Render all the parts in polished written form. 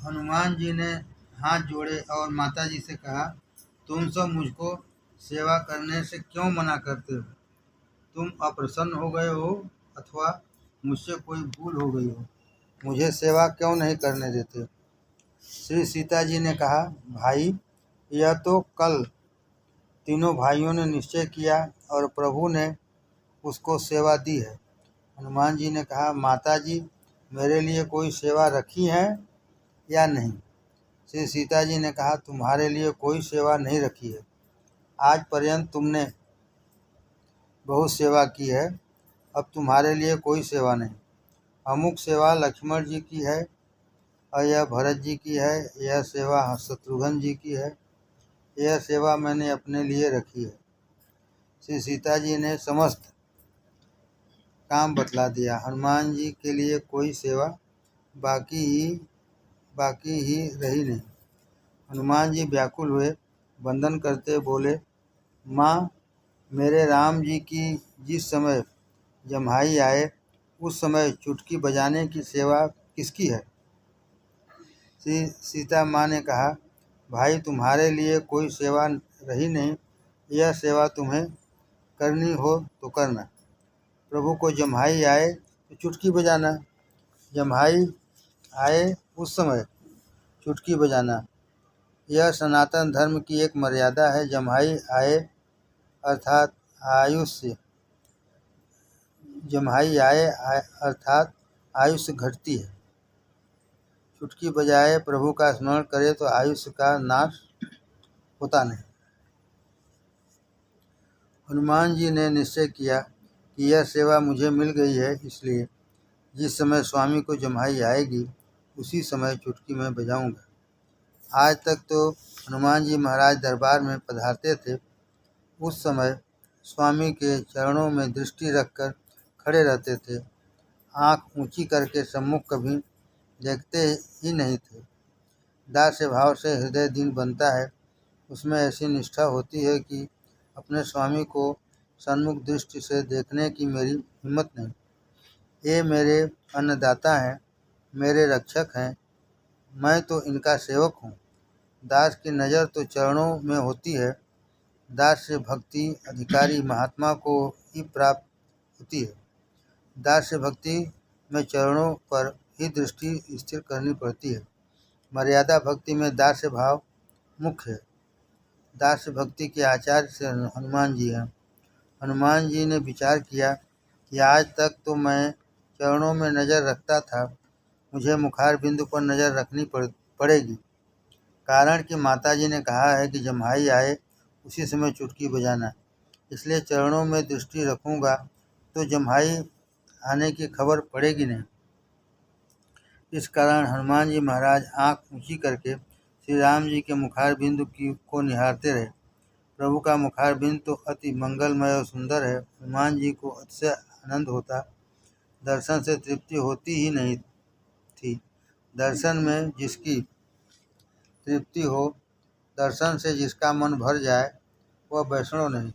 हनुमान जी ने हाथ जोड़े और माता जी से कहा, तुम सब मुझको सेवा करने से क्यों मना करते हो? तुम अप्रसन्न हो गए हो अथवा मुझसे कोई भूल हो गई हो? मुझे सेवा क्यों नहीं करने देते? श्री सीता जी ने कहा, भाई, यह तो कल तीनों भाइयों ने निश्चय किया और प्रभु ने उसको सेवा दी है। हनुमान जी ने कहा, माता जी, मेरे लिए कोई सेवा रखी है या नहीं? श्री सीता जी ने कहा, तुम्हारे लिए कोई सेवा नहीं रखी है। आज पर्यंत तुमने बहुत सेवा की है, अब तुम्हारे लिए कोई सेवा नहीं। अमुक सेवा लक्ष्मण जी की है और यह भरत जी की है, यह सेवा शत्रुघ्न जी की है, यह सेवा मैंने अपने लिए रखी है। श्री सीता जी ने समस्त काम बतला दिया। हनुमान जी के लिए कोई सेवा बाकी ही रही नहीं। हनुमान जी व्याकुल हुए, वंदन करते बोले, माँ, मेरे राम जी की जिस समय जम्हाई आए उस समय चुटकी बजाने की सेवा किसकी है? श्री सीता माँ ने कहा, भाई, तुम्हारे लिए कोई सेवा रही नहीं, यह सेवा तुम्हें करनी हो तो करना। प्रभु को जम्हाई आए तो चुटकी बजाना, जम्हाई आए उस समय चुटकी बजाना, यह सनातन धर्म की एक मर्यादा है। जम्हाई आए अर्थात आयुष्य घटती है। चुटकी बजाए प्रभु का स्मरण करे तो आयुष्य का नाश होता नहीं। हनुमान जी ने निश्चय किया कि यह सेवा मुझे मिल गई है, इसलिए जिस समय स्वामी को जम्हाई आएगी उसी समय चुटकी में बजाऊंगा। आज तक तो हनुमान जी महाराज दरबार में पधारते थे, उस समय स्वामी के चरणों में दृष्टि रखकर खड़े रहते थे। आंख ऊंची करके सम्मुख कभी देखते ही नहीं थे। दास्य भाव से हृदय दीन बनता है, उसमें ऐसी निष्ठा होती है कि अपने स्वामी को सन्मुख दृष्टि से देखने की मेरी हिम्मत नहीं। ये मेरे अन्नदाता हैं, मेरे रक्षक हैं, मैं तो इनका सेवक हूँ। दास की नज़र तो चरणों में होती है। दास से भक्ति अधिकारी महात्मा को ही प्राप्त होती है। दास से भक्ति में चरणों पर ही दृष्टि स्थिर करनी पड़ती है। मर्यादा भक्ति में दास्य भाव मुख्य है। दास्य भक्ति के आचार्य से हनुमान जी हैं। हनुमान जी ने विचार किया कि आज तक तो मैं चरणों में नज़र रखता था, मुझे मुखार बिंदु पर नज़र रखनी पड़ेगी। कारण कि माताजी ने कहा है कि जम्हाई आए उसी समय चुटकी बजाना, इसलिए चरणों में दृष्टि रखूंगा तो जम्हाई आने की खबर पड़ेगी नहीं। इस कारण हनुमान जी महाराज आंख ऊंची करके श्री राम जी के मुखार बिंदु को निहारते रहे। प्रभु का मुखार बिंदु तो अति मंगलमय और सुंदर है। हनुमान जी को अतिशय आनंद होता, दर्शन से तृप्ति होती ही नहीं थी। दर्शन में जिसकी तृप्ति हो, दर्शन से जिसका मन भर जाए, वह वैष्णव नहीं।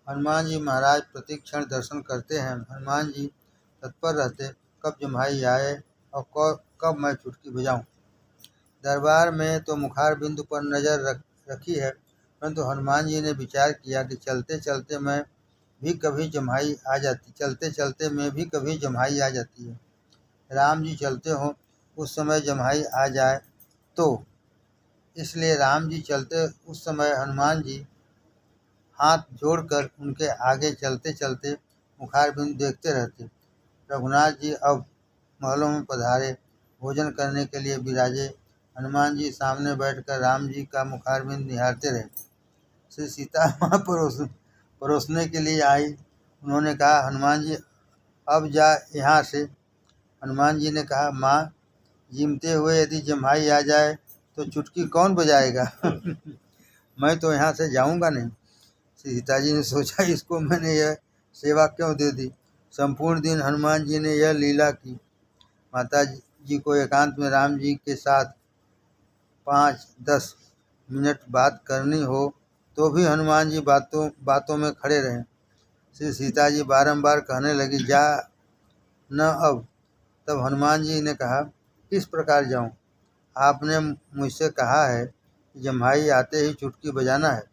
हनुमान जी महाराज प्रति क्षण दर्शन करते हैं। हनुमान जी तत्पर रहते, कब जम्हाई आए और कब मैं चुटकी बजाऊं। दरबार में तो मुखार बिंदु पर नज़र रखी है, परंतु हनुमान जी ने विचार किया कि चलते चलते मैं भी कभी जम्हाई आ जाती है। राम जी चलते हों उस समय जम्हाई आ जाए तो, इसलिए राम जी चलते उस समय हनुमान जी हाथ जोड़कर उनके आगे चलते चलते मुखार बिंदु देखते रहते। रघुनाथ जी अब महलों में पधारे, भोजन करने के लिए विराजे। हनुमान जी सामने बैठकर राम जी का मुखार बिंदु निहारते रहे। श्री सीता माँ परोसने के लिए आई। उन्होंने कहा, हनुमान जी अब जा यहाँ से। हनुमान जी ने कहा, माँ, जीमते हुए यदि जम्हाई आ जाए तो चुटकी कौन बजाएगा? मैं तो यहाँ से जाऊँगा नहीं। सीता जी ने सोचा, इसको मैंने यह सेवा क्यों दे दी। संपूर्ण दिन हनुमान जी ने यह लीला की। माता जी को एकांत में राम जी के साथ 5-10 मिनट बात करनी हो तो भी हनुमान जी बातों में खड़े रहे। श्री सीता जी बारंबार कहने लगी, जा न अब, तब हनुमान जी ने कहा, किस प्रकार जाऊं? आपने मुझसे कहा है कि जम्हाई आते ही चुटकी बजाना है,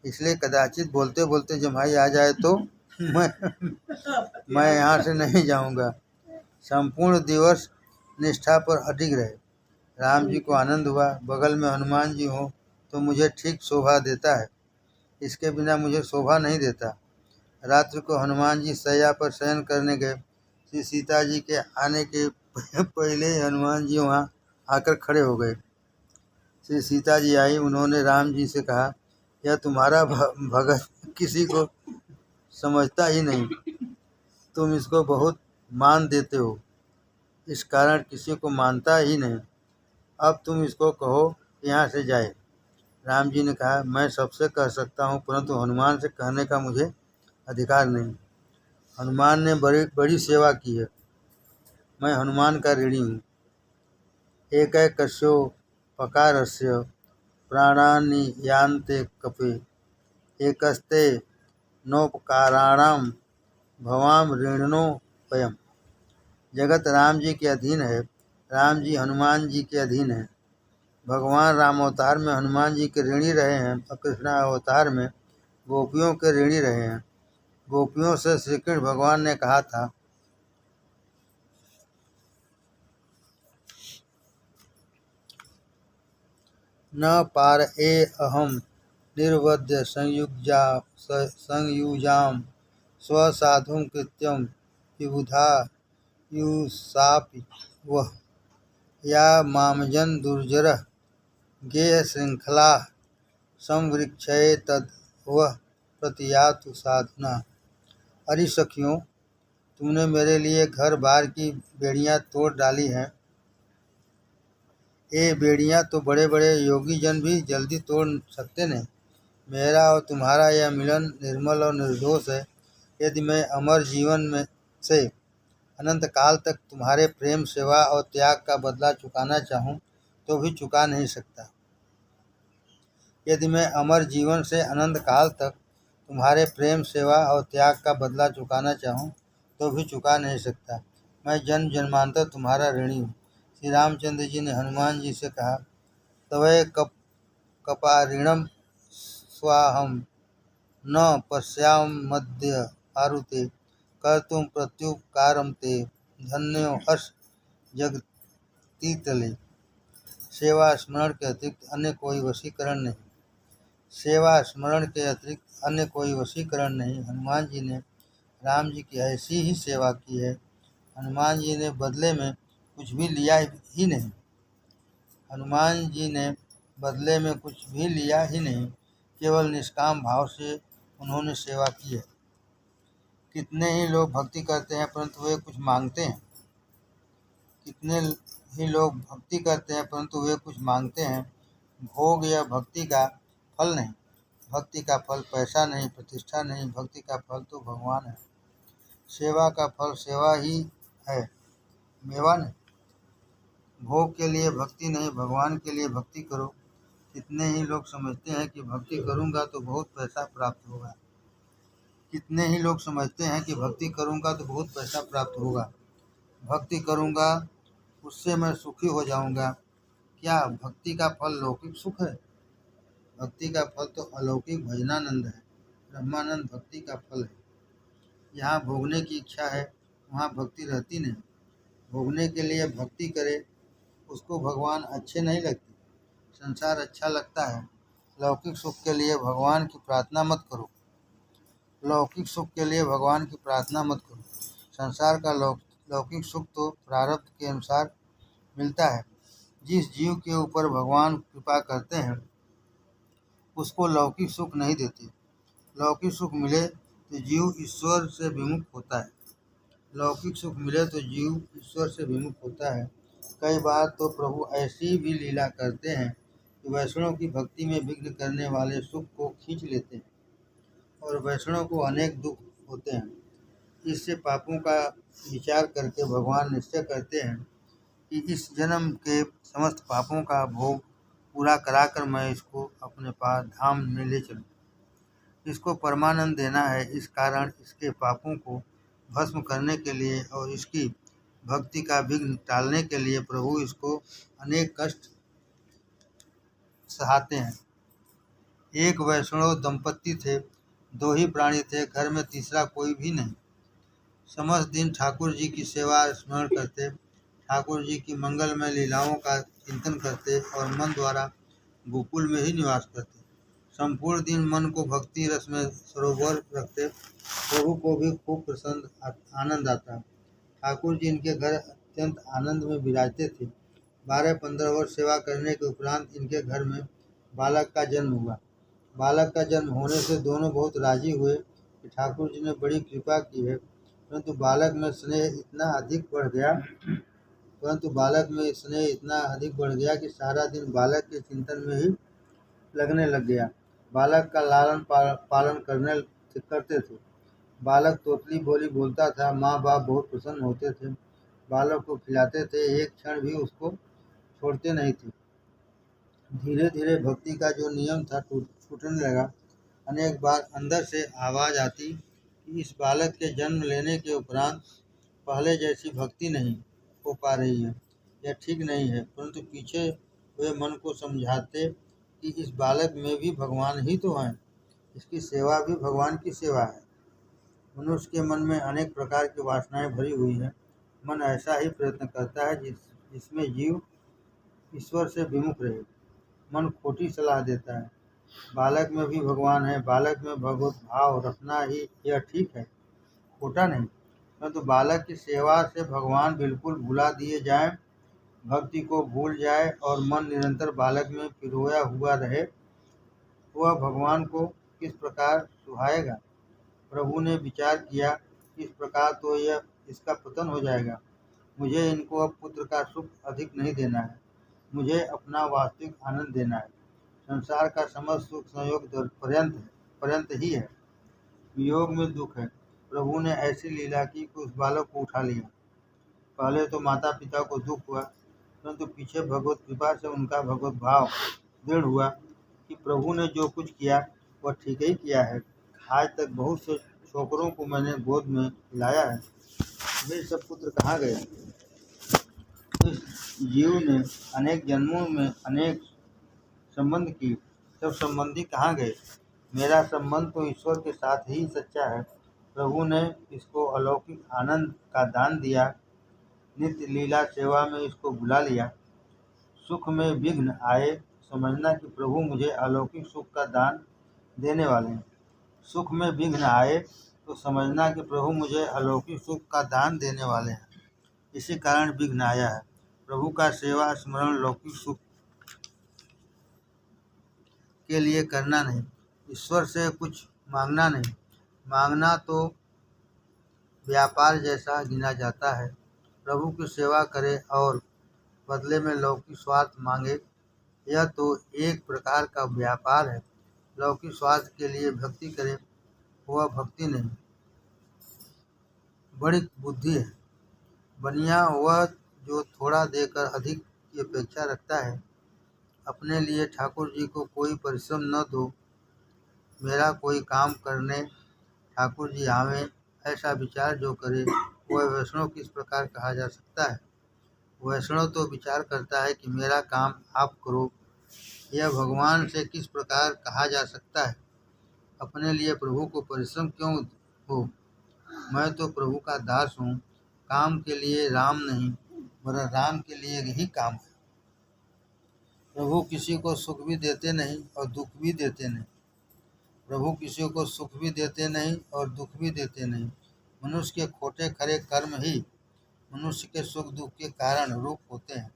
इसलिए कदाचित बोलते बोलते जम्हाई आ जाए तो मैं यहाँ से नहीं जाऊँगा। संपूर्ण दिवस निष्ठा पर अडिग रहे। राम जी को आनंद हुआ। बगल में हनुमान जी हों तो मुझे ठीक शोभा देता है, इसके बिना मुझे शोभा नहीं देता। रात्रि को हनुमान जी शैया पर शयन करने गए। श्री सीता जी के आने के पहले ही हनुमान जी वहाँ आकर खड़े हो गए। श्री सीता जी आई। उन्होंने राम जी से कहा, यह तुम्हारा भगत किसी को समझता ही नहीं, तुम इसको बहुत मान देते हो, इस कारण किसी को मानता ही नहीं। अब तुम इसको कहो कि यहाँ से जाए। राम जी ने कहा, मैं सबसे कह सकता हूँ, परंतु हनुमान से कहने का मुझे अधिकार नहीं। हनुमान ने बड़ी बड़ी सेवा की है, मैं हनुमान का ऋणी हूँ। एकैकस्योपकारस्य प्राणानि यान्ते कपे, एकस्ते नोपकाराणां भवाम ऋणिनो वयम्। जगत राम जी के अधीन है, राम जी हनुमान जी के अधीन है। भगवान राम अवतार में हनुमान जी के ऋणी रहे हैं और कृष्ण अवतार में गोपियों के ऋणी रहे हैं। गोपियों से श्री कृष्ण भगवान ने कहा था, न पार ए अहम निर्वद्य संयुजाम स्वसाधुं कृत्यं विबुधा युषापि वह, या मामजन दुर्जरः गेय श्रृंखला संवृक्षये तद वह प्रतियातु साधुना। अरि सखियों, तुमने मेरे लिए घर बार की बेड़ियां तोड़ डाली हैं। ये बेड़ियां तो बड़े बड़े योगी जन भी जल्दी तोड़ सकते नहीं। मेरा और तुम्हारा यह मिलन निर्मल और निर्दोष है। यदि मैं अमर जीवन में से अनंत काल तक तुम्हारे प्रेम, सेवा और त्याग का बदला चुकाना चाहूँ तो भी चुका नहीं सकता। यदि मैं अमर जीवन से अनंत काल तक तुम्हारे प्रेम, सेवा और त्याग का बदला चुकाना चाहूँ तो भी चुका नहीं सकता। मैं जन्म जन्मांतर तुम्हारा ऋणी हूँ। श्री रामचंद्र जी ने हनुमान जी से कहा, तवै कपारिणम स्वाहम न पश्यामद्य आरुते, कर्तुम प्रत्युपकारं ते धन्यो हर्ष जगतीतले। सेवा स्मरण के अतिरिक्त अन्य कोई वशीकरण नहीं। सेवा स्मरण के अतिरिक्त अन्य कोई वशीकरण नहीं। हनुमान जी ने राम जी की ऐसी ही सेवा की है। हनुमान जी ने बदले में कुछ भी लिया ही नहीं। हनुमान जी ने बदले में कुछ भी लिया ही नहीं, केवल निष्काम भाव से उन्होंने सेवा की है। कितने ही लोग भक्ति करते हैं परंतु वे कुछ मांगते हैं। कितने ही लोग भक्ति करते हैं परंतु वे कुछ मांगते हैं। भोग या भक्ति का फल नहीं। भक्ति का फल पैसा नहीं, प्रतिष्ठा नहीं। भक्ति का फल तो भगवान है। सेवा का फल सेवा ही है, मेवा नहीं। भोग के लिए भक्ति नहीं, भगवान के लिए भक्ति करो। कितने ही लोग समझते हैं कि भक्ति करूँगा तो बहुत पैसा प्राप्त होगा। कितने ही लोग समझते हैं कि भक्ति करूँगा तो बहुत पैसा प्राप्त होगा। भक्ति करूँगा उससे मैं सुखी हो जाऊँगा। क्या भक्ति का फल लौकिक सुख है? भक्ति का फल तो अलौकिक भजनानंद है, ब्रह्मानंद भक्ति का फल है। यहाँ भोगने की इच्छा है, वहाँ भक्ति रहती नहीं। भोगने के लिए भक्ति करे, उसको भगवान अच्छे नहीं लगते। संसार अच्छा लगता है। लौकिक सुख के लिए भगवान की प्रार्थना मत करो। लौकिक सुख के लिए भगवान की प्रार्थना मत करो। संसार का लौकिक सुख तो प्रारब्ध के अनुसार मिलता है। जिस जीव के ऊपर भगवान कृपा करते हैं उसको लौकिक सुख नहीं देते। लौकिक सुख मिले तो जीव ईश्वर से विमुख होता है। लौकिक सुख मिले तो जीव ईश्वर से विमुख होता है। कई बार तो प्रभु ऐसी भी लीला करते हैं कि वैष्णव की भक्ति में विघ्न करने वाले सुख को खींच लेते हैं और वैष्णव को अनेक दुख होते हैं। इससे पापों का विचार करके भगवान निश्चय करते हैं कि इस जन्म के समस्त पापों का भोग पूरा कराकर मैं इसको अपने पास धाम में ले चलूँ। इसको परमानंद देना है। इस कारण इसके पापों को भस्म करने के लिए और इसकी भक्ति का विघ्न टालने के लिए प्रभु इसको अनेक कष्ट सहाते हैं। एक वैष्णव दंपत्ति थे, 2 ही प्राणी थे, घर में तीसरा कोई भी नहीं। समस्त दिन ठाकुर जी की सेवा स्मरण करते, ठाकुर जी की मंगलमय लीलाओं का चिंतन करते और मन द्वारा गोकुल में ही निवास करते। संपूर्ण दिन मन को भक्ति रस में सरोवर रखते। प्रभु को भी खूब प्रसन्न आनंद आता। ठाकुर जी इनके घर अत्यंत आनंद में विराजते थे। 12-15 वर्ष सेवा करने के उपरांत इनके घर में बालक का जन्म हुआ। बालक का जन्म होने से दोनों बहुत राजी हुए कि ठाकुर जी ने बड़ी कृपा की है, परंतु बालक में स्नेह इतना अधिक बढ़ गया कि सारा दिन बालक के चिंतन में ही लगने लग गया। बालक का लालन पालन करते थे। बालक तोतली बोली बोलता था। माँ बाप बहुत प्रसन्न होते थे, बालक को खिलाते थे, एक क्षण भी उसको छोड़ते नहीं थे। धीरे धीरे भक्ति का जो नियम था छूटने लगा। अनेक बार अंदर से आवाज आती कि इस बालक के जन्म लेने के उपरांत पहले जैसी भक्ति नहीं हो पा रही है, यह ठीक नहीं है। परंतु पीछे हुए मन को समझाते कि इस बालक में भी भगवान ही तो हैं, इसकी सेवा भी भगवान की सेवा है। मनुष्य के मन में अनेक प्रकार की वासनाएं भरी हुई हैं। मन ऐसा ही प्रयत्न करता है जिसमें जीव ईश्वर से विमुख रहे। मन खोटी सलाह देता है। बालक में भी भगवान है, बालक में भगवत भाव रखना ही यह ठीक है, खोटा नहीं। परंतु बालक की सेवा से भगवान बिल्कुल भुला दिए जाएं, भक्ति को भूल जाए और मन निरंतर बालक में पिरोया हुआ रहे, वह भगवान को किस प्रकार सुहाएगा। प्रभु ने विचार किया, इस प्रकार तो यह इसका पतन हो जाएगा। मुझे इनको अब पुत्र का सुख अधिक नहीं देना है, मुझे अपना वास्तविक आनंद देना है। संसार का समस्त सुख संयोग पर्यंत ही है, वियोग में दुख है। प्रभु ने ऐसी लीला की कि उस बालक को उठा लिया। पहले तो माता पिता को दुख हुआ, परंतु पीछे भगवत कृपा से उनका भगवत भाव दृढ़ हुआ कि प्रभु ने जो कुछ किया वह ठीक ही किया है। आज तक बहुत से छोकरों को मैंने गोद में लाया है, वे सब पुत्र कहाँ गए। इस जीव ने अनेक जन्मों में अनेक संबंध की, सब संबंधी कहाँ गए। मेरा संबंध तो ईश्वर के साथ ही सच्चा है। प्रभु ने इसको अलौकिक आनंद का दान दिया, नित्य लीला सेवा में इसको बुला लिया। सुख में विघ्न आए, समझना कि प्रभु मुझे अलौकिक सुख का दान देने वाले हैं। सुख में विघ्न आए तो समझना कि प्रभु मुझे अलौकिक सुख का दान देने वाले हैं, इसी कारण विघ्न आया है। प्रभु का सेवा स्मरण लौकिक सुख के लिए करना नहीं, ईश्वर से कुछ मांगना नहीं। मांगना तो व्यापार जैसा गिना जाता है। प्रभु की सेवा करे और बदले में लौकिक स्वार्थ मांगे, यह तो एक प्रकार का व्यापार है। लौकिक स्वार्थ के लिए भक्ति करे, वह भक्ति नहीं, बड़ी बुद्धि है। बनिया वह जो थोड़ा देकर अधिक की अपेक्षा रखता है। अपने लिए ठाकुर जी को कोई परिश्रम न दो, मेरा कोई काम करने ठाकुर जी आवें, ऐसा विचार जो करे वह वैष्णव किस प्रकार कहा जा सकता है। वैष्णव तो विचार करता है कि मेरा काम आप करो, यह भगवान से किस प्रकार कहा जा सकता है। अपने लिए प्रभु को परिश्रम क्यों हो, मैं तो प्रभु का दास हूँ। काम के लिए राम नहीं, वरन राम के लिए ही काम है। प्रभु किसी को सुख भी देते नहीं और दुख भी देते नहीं। प्रभु किसी को सुख भी देते नहीं और दुख भी देते नहीं। मनुष्य के खोटे खरे कर्म ही मनुष्य के सुख दुख के कारण रूप होते हैं।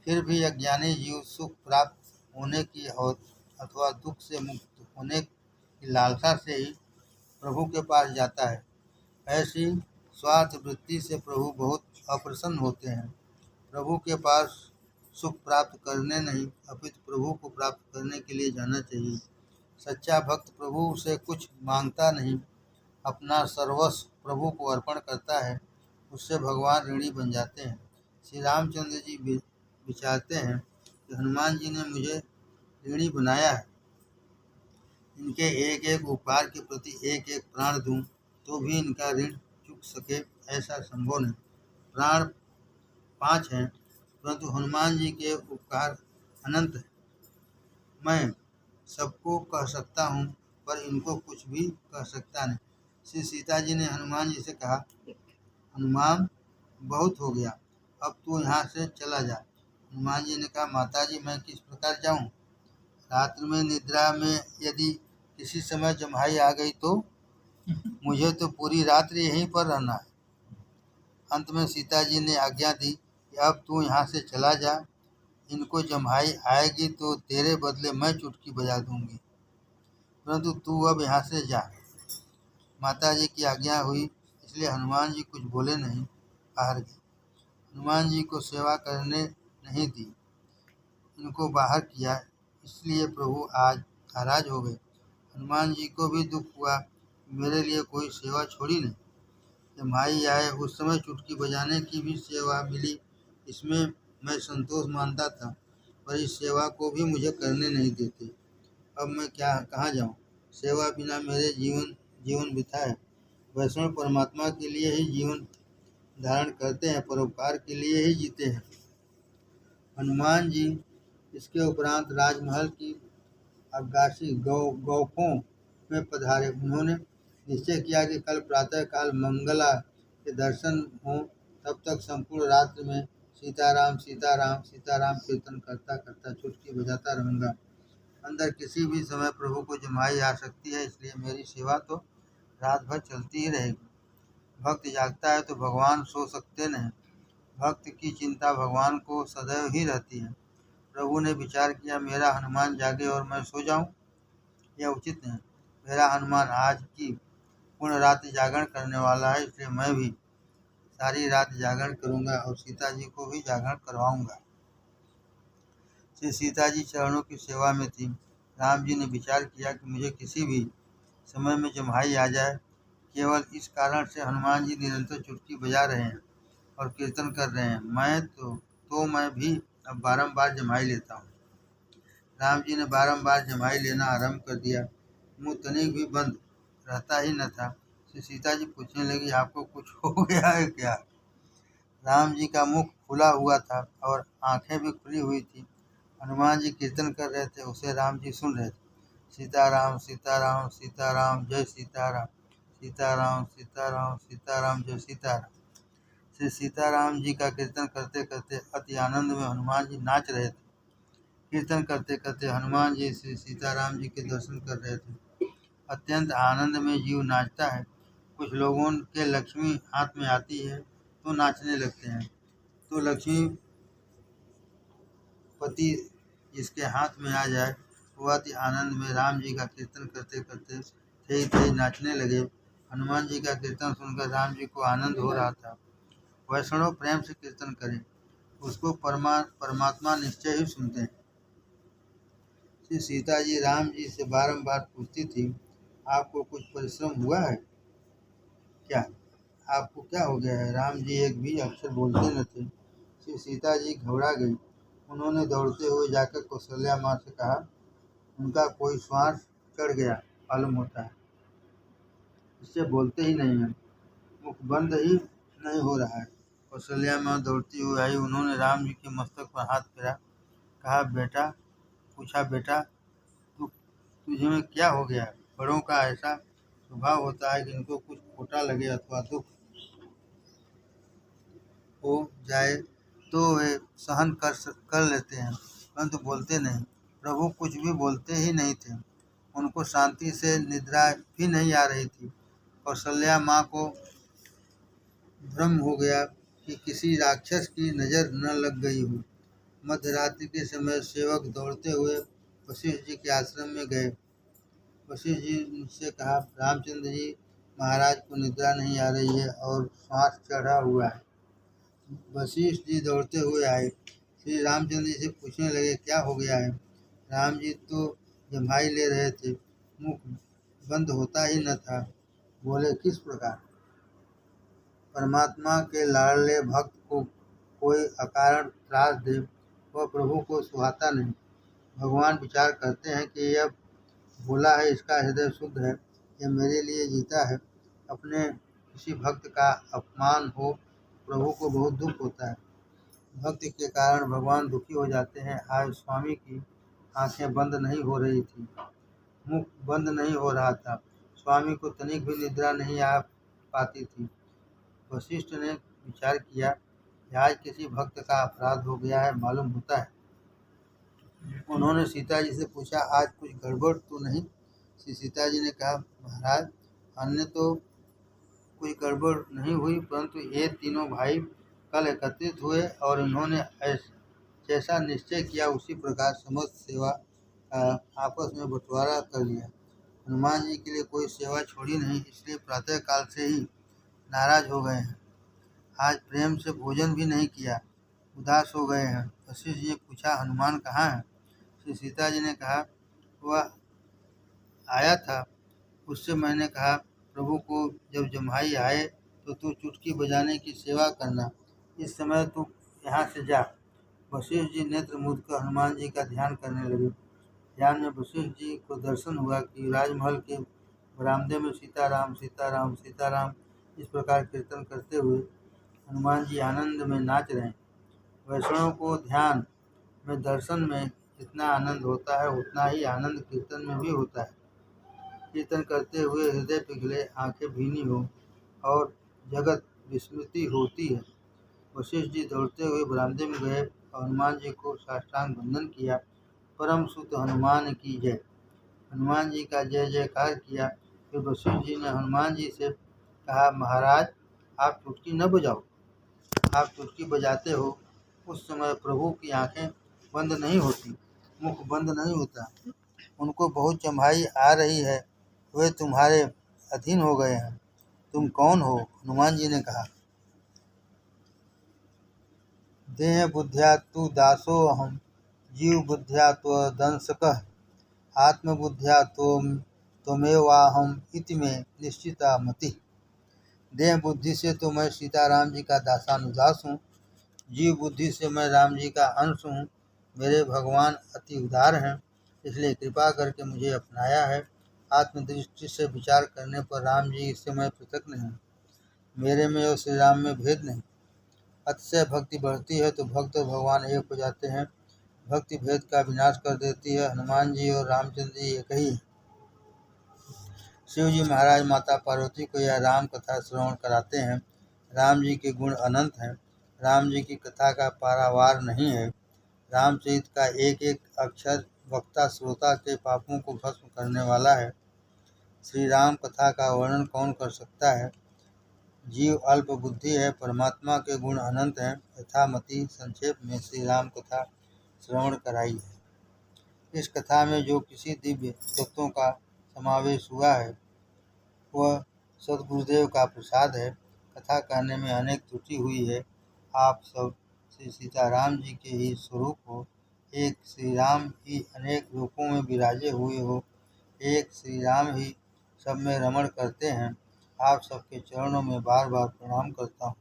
फिर भी अज्ञानी जीव सुख प्राप्त होने की और अथवा दुख से मुक्त होने की लालसा से ही प्रभु के पास जाता है। ऐसी स्वार्थ वृत्ति से प्रभु बहुत अप्रसन्न होते हैं। प्रभु के पास सुख प्राप्त करने नहीं, अपितु प्रभु को प्राप्त करने के लिए जाना चाहिए। सच्चा भक्त प्रभु से कुछ मांगता नहीं, अपना सर्वस्व प्रभु को अर्पण करता है, उससे भगवान ऋणी बन जाते हैं। श्री रामचंद्र जी विचारते हैं कि हनुमान जी ने मुझे ऋणी बनाया है, इनके एक एक उपकार के प्रति एक एक प्राण दूं तो भी इनका ऋण चुक सके, ऐसा संभव नहीं। प्राण 5 हैं, परंतु हनुमान जी के उपकार अनंत है। मैं सबको कह सकता हूँ, पर इनको कुछ भी कह सकता नहीं। श्री सीता जी ने हनुमान जी से कहा, हनुमान, बहुत हो गया, अब तू यहाँ से चला जा। हनुमान जी ने कहा, माता जी, मैं किस प्रकार जाऊँ? रात्र में निद्रा में यदि किसी समय जम्हाई आ गई तो मुझे तो पूरी रात्रि यहीं पर रहना है। अंत में सीता जी ने आज्ञा दी कि अब तू यहाँ से चला जा। इनको जम्हाई आएगी तो तेरे बदले मैं चुटकी बजा दूंगी, परंतु तू अब यहाँ से जा। माता जी की आज्ञा हुई, इसलिए हनुमान जी कुछ बोले नहीं, बाहर गए। हनुमान जी को सेवा करने नहीं दी, इनको बाहर किया, इसलिए प्रभु आज नाराज हो गए। हनुमान जी को भी दुख हुआ, मेरे लिए कोई सेवा छोड़ी नहीं। जब भाई आए उस समय चुटकी बजाने की भी सेवा मिली, इसमें मैं संतोष मानता था, पर इस सेवा को भी मुझे करने नहीं देते। अब मैं कहाँ जाऊँ? सेवा बिना मेरे जीवन वृथा है। वैष्णव परमात्मा के लिए ही जीवन धारण करते हैं, परोपकार के लिए ही जीते हैं। हनुमान जी इसके उपरांत राजमहल की अगाशी गौफों में पधारे। उन्होंने निश्चय किया कि कल प्रातःकाल मंगला के दर्शन हों, तब तक संपूर्ण रात्रि में सीताराम सीताराम सीताराम कीर्तन करता करता चुटकी बजाता रहूँगा। अंदर किसी भी समय प्रभु को जमाई आ सकती है, इसलिए मेरी सेवा तो रात भर चलती ही रहेगी। भक्त जागता है तो भगवान सो सकते नहीं। भक्त की चिंता भगवान को सदैव ही रहती है। प्रभु ने विचार किया, मेरा हनुमान जागे और मैं सो जाऊं, यह उचित नहीं। मेरा हनुमान आज की पूर्ण रात जागरण करने वाला है, इसलिए मैं भी सारी रात जागरण करूंगा और सीता जी को भी जागरण करवाऊंगा। श्री सीता जी चरणों की सेवा में थी। राम जी ने विचार किया कि मुझे किसी भी समय में जम्हाई आ जाए। केवल इस कारण से हनुमान जी निरंतर चुटकी बजा रहे हैं और कीर्तन कर रहे हैं। मैं भी अब बारंबार जम्हाई लेता हूँ। राम जी ने बारंबार जम्हाई लेना आरंभ कर दिया। मुँह तनिक भी बंद रहता ही न था। श्री सीता जी पूछने लगी, आपको कुछ हो गया है क्या? राम जी का मुख खुला हुआ था और आंखें भी खुली हुई थी। हनुमान जी कीर्तन कर रहे थे, उसे राम जी सुन रहे थे। सीताराम सीताराम सीताराम जय सीताराम, सीताराम सीताराम सीताराम जय सीताराम। श्री सीताराम जी का कीर्तन करते करते अति आनंद में हनुमान जी नाच रहे थे। कीर्तन करते करते हनुमान जी श्री सीताराम जी के दर्शन कर रहे थे। अत्यंत आनंद में जीव नाचता है। कुछ लोगों के लक्ष्मी हाथ में आती है तो नाचने लगते हैं, तो लक्ष्मी पति जिसके हाथ में आ जाए वह अति आनंद में राम जी का कीर्तन करते करते तेज तेज नाचने लगे। हनुमान जी का कीर्तन सुनकर राम जी को आनंद हो रहा था। वैष्णव प्रेम से कीर्तन करें, उसको परमात्मा निश्चय ही सुनते हैं। श्री सीता जी राम जी से बारंबार पूछती थी, आपको कुछ परिश्रम हुआ है क्या? आपको क्या हो गया है? राम जी एक भी अक्षर बोलते न थे। श्री सीता जी घबरा गई। उन्होंने दौड़ते हुए जाकर कौशल्या माँ से कहा, उनका कोई श्वास चढ़ गया मालूम होता है, इससे बोलते ही नहीं है, मुख बंद ही नहीं हो रहा है। कौशल्या माँ दौड़ती हुई आई। उन्होंने राम जी के मस्तक पर हाथ फेरा, कहा, बेटा तुझे में क्या हो गया है? बड़ों का ऐसा स्वभाव होता है कि इनको कुछ खोटा लगे अथवा दुख हो जाए तो वे सहन कर लेते हैं, परंतु बोलते नहीं। प्रभु कुछ भी बोलते ही नहीं थे। उनको शांति से निद्रा भी नहीं आ रही थी। कौशल्या माँ को भ्रम हो गया कि किसी राक्षस की नज़र न लग गई हो। मध्यरात्रि के समय सेवक दौड़ते हुए वशिष्ठ जी के आश्रम में गए। वशिष्ठ जी से कहा, रामचंद्र जी महाराज को निद्रा नहीं आ रही है और श्वास चढ़ा हुआ है। वशिष्ठ जी दौड़ते हुए आए। श्री रामचंद्र जी से पूछने लगे, क्या हो गया है? राम जी तो जम्हाई ले रहे थे, मुख बंद होता ही न था। बोले, किस प्रकार? परमात्मा के लाडले भक्त को कोई अकारण त्रास दे, वह प्रभु को सुहाता नहीं। भगवान विचार करते हैं कि यह भोला है, इसका हृदय शुद्ध है, यह मेरे लिए जीता है। अपने किसी भक्त का अपमान हो प्रभु को बहुत दुख होता है। भक्ति के कारण भगवान दुखी हो जाते हैं। आज स्वामी की आंखें बंद नहीं हो रही थी, मुख बंद नहीं हो रहा था। स्वामी को तनिक भी निद्रा नहीं आ पाती थी। वशिष्ठ ने विचार किया कि आज किसी भक्त का अपराध हो गया है, मालूम होता है। उन्होंने सीता जी से पूछा, आज कुछ गड़बड़ तो नहीं? श्री सीता जी ने कहा, महाराज, अन्य तो कोई गड़बड़ नहीं हुई, परंतु ये तीनों भाई कल एकत्रित हुए और इन्होंने जैसा निश्चय किया उसी प्रकार समस्त सेवा आपस में बंटवारा कर लिया। हनुमान जी के लिए कोई सेवा छोड़ी नहीं, इसलिए प्रातः काल से ही नाराज हो गए हैं। आज प्रेम से भोजन भी नहीं किया, उदास हो गए हैं। वशिष्ठ जी ने पूछा, हनुमान कहाँ है? श्री सीता जी ने कहा, वह आया था, उससे मैंने कहा, प्रभु को जब जम्हाई आए तो तू चुटकी बजाने की सेवा करना, इस समय तू यहाँ से जा। वशिष्ठ जी नेत्र मूंद कर हनुमान जी का ध्यान करने लगे। ध्यान में वशिष्ठ जी को दर्शन हुआ कि राजमहल के बरामदे में सीताराम सीताराम सीताराम इस प्रकार कीर्तन करते हुए हनुमान जी आनंद में नाच रहे हैं। वैष्णव को ध्यान में दर्शन में जितना आनंद होता है उतना ही आनंद कीर्तन में भी होता है। कीर्तन करते हुए हृदय पिघले, आंखें भीनी हो और जगत विस्मृति होती है। वशिष्ठ जी दौड़ते हुए बरामदे में गए और हनुमान जी को साष्टांग वंदन किया। परम सुत हनुमान की जय। हनुमान जी का जय जयकार किया। फिर वशिष्ठ जी ने हनुमान जी से कहा, महाराज, आप चुटकी न बजाओ। आप चुटकी बजाते हो उस समय प्रभु की आंखें बंद नहीं होती, मुख बंद नहीं होता। उनको बहुत जम्हाई आ रही है, वे तुम्हारे अधीन हो गए हैं। तुम कौन हो? हनुमान जी ने कहा, देह बुद्ध्या तु दासो अहम, जीव बुद्ध्या त्वदंशकः, आत्मबुद्ध्या त्वमेवाहम इति में निश्चिता मति। देह बुद्धि से तो मैं सीताराम जी का दासानुदास हूँ, जीव बुद्धि से मैं राम जी का अंश हूँ। मेरे भगवान अति उदार हैं, इसलिए कृपा करके मुझे अपनाया है। आत्मदृष्टि से विचार करने पर राम जी इससे मैं पृथक नहीं, मेरे में और श्री राम में भेद नहीं। अतिशय भक्ति बढ़ती है तो भक्त और भगवान एक हो जाते हैं। भक्ति भेद का विनाश कर देती है। हनुमान जी और रामचंद्र जी एक ही हैं। शिव जी महाराज माता पार्वती को यह राम कथा श्रवण कराते हैं। राम जी के गुण अनंत हैं। राम जी की कथा का पारावार नहीं है। रामचरित का एक एक अक्षर वक्ता श्रोता के पापों को भस्म करने वाला है। श्री राम कथा का वर्णन कौन कर सकता है? जीव अल्प बुद्धि है, परमात्मा के गुण अनंत हैं। यथामति संक्षेप में श्री राम कथा श्रवण कराई है। इस कथा में जो किसी दिव्य तत्वों का समावेश हुआ है वह सदगुरुदेव का प्रसाद है। कथा कहने में अनेक त्रुटि हुई है। आप सब श्री सीताराम जी के ही स्वरूप हो। एक श्री राम ही अनेक रूपों में विराजे हुए हो। एक श्री राम ही सब में रमण करते हैं। आप सबके चरणों में बार बार प्रणाम करता हूँ।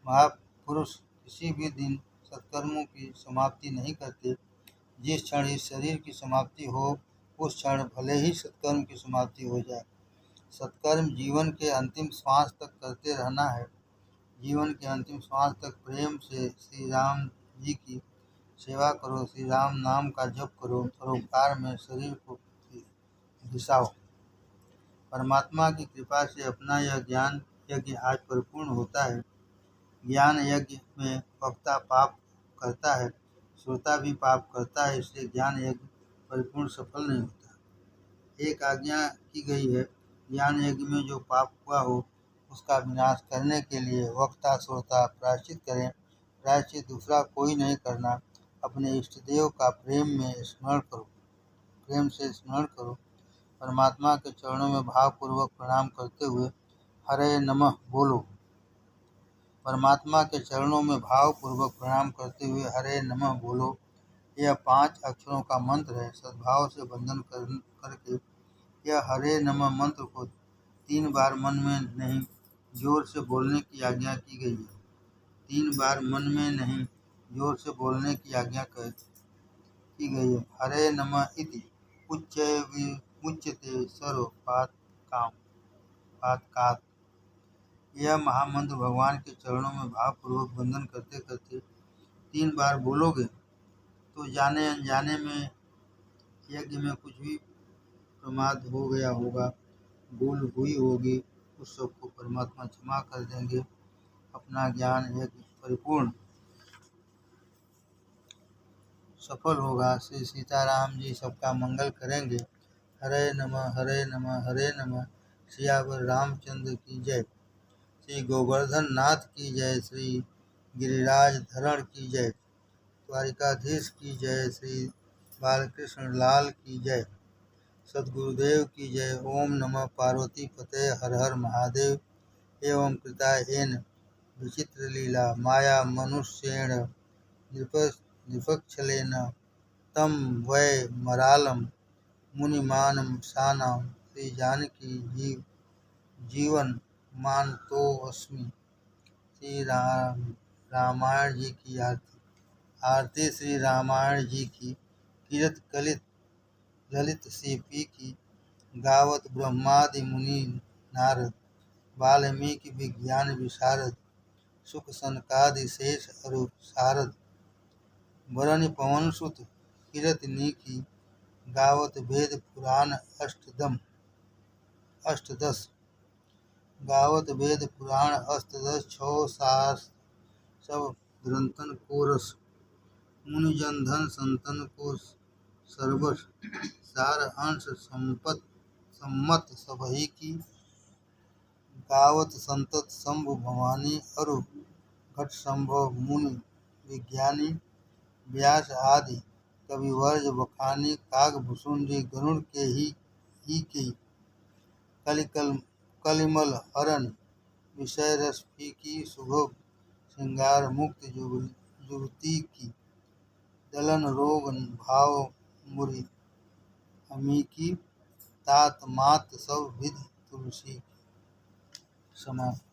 महापुरुष किसी भी दिन सत्कर्मों की समाप्ति नहीं करते। जिस क्षण इस शरीर की समाप्ति हो उस क्षण भले ही सत्कर्म की समाप्ति हो जाए। सत्कर्म जीवन के अंतिम श्वास तक करते रहना है। जीवन के अंतिम श्वास तक प्रेम से श्री राम जी की सेवा करो, श्री राम नाम का जप करो, परोपकार में शरीर को घिसाओ। परमात्मा की कृपा से अपना यह ज्ञान यज्ञ आज परिपूर्ण होता है। ज्ञान यज्ञ में वक्ता पाप करता है, श्रोता भी पाप करता है, इसलिए ज्ञान यज्ञ परिपूर्ण सफल नहीं होता। एक आज्ञा की गई है, ज्ञान यज्ञ में जो पाप हुआ हो उसका विनाश करने के लिए वक्ता श्रोता प्रायश्चित करें। प्रायश्चित दूसरा कोई नहीं करना, अपने इष्ट देव का प्रेम से स्मरण करो। परमात्मा के चरणों में भावपूर्वक प्रणाम करते हुए हरे नमः बोलो। परमात्मा के चरणों में भावपूर्वक प्रणाम करते हुए हरे नमः बोलो। यह 5 अक्षरों का मंत्र है। सद्भाव से वंदन करके यह हरे नमः मंत्र को 3 बार मन में नहीं जोर से बोलने की आज्ञा की गई है। 3 बार मन में नहीं जोर से बोलने की आज्ञा की गई है। हरे नमः इति मुच्यते सर्व पातकात्। यह महामंत्र भगवान के चरणों में भावपूर्वक वंदन करते करते 3 बार बोलोगे तो जाने अनजाने में यज्ञ में कुछ भी प्रमाद हो गया होगा, भूल हुई होगी, उस सबको परमात्मा क्षमा कर देंगे। अपना ज्ञान यज्ञ परिपूर्ण सफल होगा। श्री सीताराम जी सबका मंगल करेंगे। हरे नमः हरे नमः हरे नमः। सियावर रामचंद्र की जय। श्री गोवर्धन नाथ की जय। श्री गिरिराज धरण की जय। द्वारिकाधीश की जय। श्री बालकृष्ण लाल की जय। सद्गुरुदेव की जय। ओम नमः पार्वती पते हर हर महादेव। एवं कृता येन विचित्र लीला माया मनुष्येण नृपच्छलेन तम वै मरालम मुनिमानम सानाम। श्री जानकी जीवन मानतोऽस्मि। श्री रामायण जी की आरती। आरती श्री रामायण जी की कीरत कलित ललित सीपी की गावत ब्रह्मादि मुनि नारद वाल्मीकि विज्ञान विशारद सुख सनकादि शेष अरु सारद वरनि पवन सुत कीरत नीकी गावत वेद पुराण अष्टदश गावत वेद पुराण अष्टदश 6 शास्त्र सब ग्रंथन को रस मुनि जन धन संतन को सर्वस सार अंश सम्मत सबही की गावत संतत शंभु भवानी अरु घट संभव मुनि विज्ञानी व्यास आदि कविवर्ज बखानी काग भुसुंडी गरुड़ के ही की कलिमल हरण विषय रस फीकी सुभग श्रृंगार मुक्त जुगती की दलन रोग भाव मुरि अमी की तात मात सब विध तुलसी की। समाप्त।